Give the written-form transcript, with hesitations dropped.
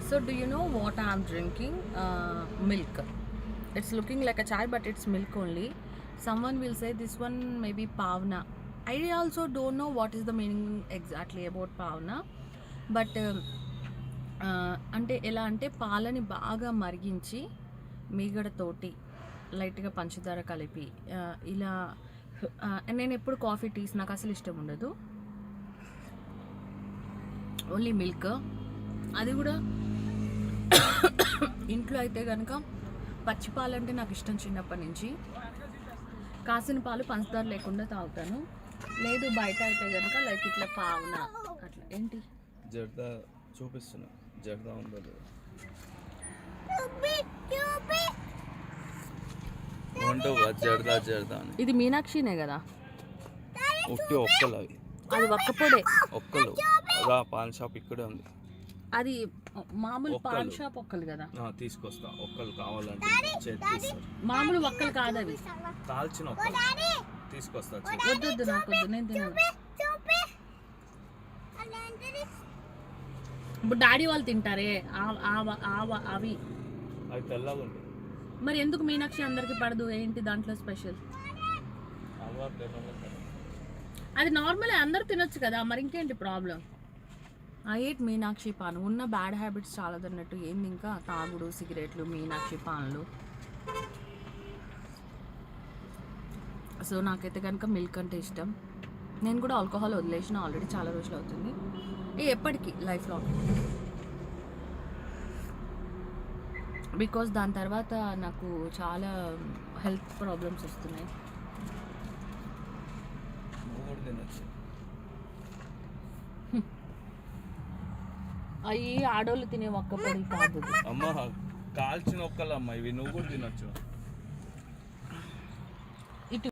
So do you know what I am drinking? Milk. It's looking like a chai, but it's milk only. Someone will say this one maybe pavna. I also don't know what is the meaning exactly about pavna, but అంటే ఎలా అంటే పాలని బాగా మరిగించి మీగడతోటి లైట్గా పంచదార కలిపి ఇలా నేను ఎప్పుడు కాఫీ టీస్ నాకు అసలు ఇష్టం ఉండదు, ఓన్లీ మిల్క్. అది కూడా ఇంట్లో అయితే కనుక పచ్చి పాలు అంటే నాకు ఇష్టం చిన్నప్పటి నుంచి. కాసిన పాలు పంచదార లేకుండా తాగుతాను. లేదు బయట అయితే కనుక లైక్ ఇట్లా పావున అట్లా. ఏంటి జర్దా చూపిస్తున్నా, జర్దా ఉండదు. జర్దా జర్దా ఇది మీనాక్షినే కదా? ఒక్కలు అవి, అది ఒక్కపొడే. ఒక్కలు పాన్ షాప్ ఇక్కడే ఉంది. అది మామూలు పాన్ షాప్ ఒక్కలు కదా? తీసుకొస్తా. ఒక్కలు కావాలంటే మామూలు ఒక్కలు కాదు అవి, కాల్చిన ఒక్కలు తీసుకొస్తా. వద్దు నాకు వద్దు, నేను తినను. ఇప్పుడు డాడీ వాళ్ళు తింటారే అవి తెల్లగా ఉంటాయి. మరి ఎందుకు మీనాక్షి అందరికి పడదు? ఏంటి దాంట్లో స్పెషల్? అది నార్మల్ అందరు తినొచ్చు కదా, మరి ఇంకేంటి problem? I eight Meenakshi pan. ఉన్న బ్యాడ్ హ్యాబిట్స్ చాలా తిన్నట్టు ఏంది ఇంకా తాగుడు, సిగరెట్లు, మీనాక్షి పాన్లు. సో నాకైతే కనుక మిల్క్ అంటే ఇష్టం. నేను కూడా ఆల్కహాల్ వదిలేసిన ఆల్రెడీ చాలా రోజులు అవుతుంది. ఎప్పటికీ లైఫ్లో, బికాస్ దాని తర్వాత నాకు చాలా హెల్త్ ప్రాబ్లమ్స్ వస్తున్నాయి. అవి ఆడోళ్ళు తినే ఒక్క పొడి కాదు. అమ్మ కాల్చిన ఒక్కలమ్మ, ఇవి నువ్వు కూడా తినొచ్చు.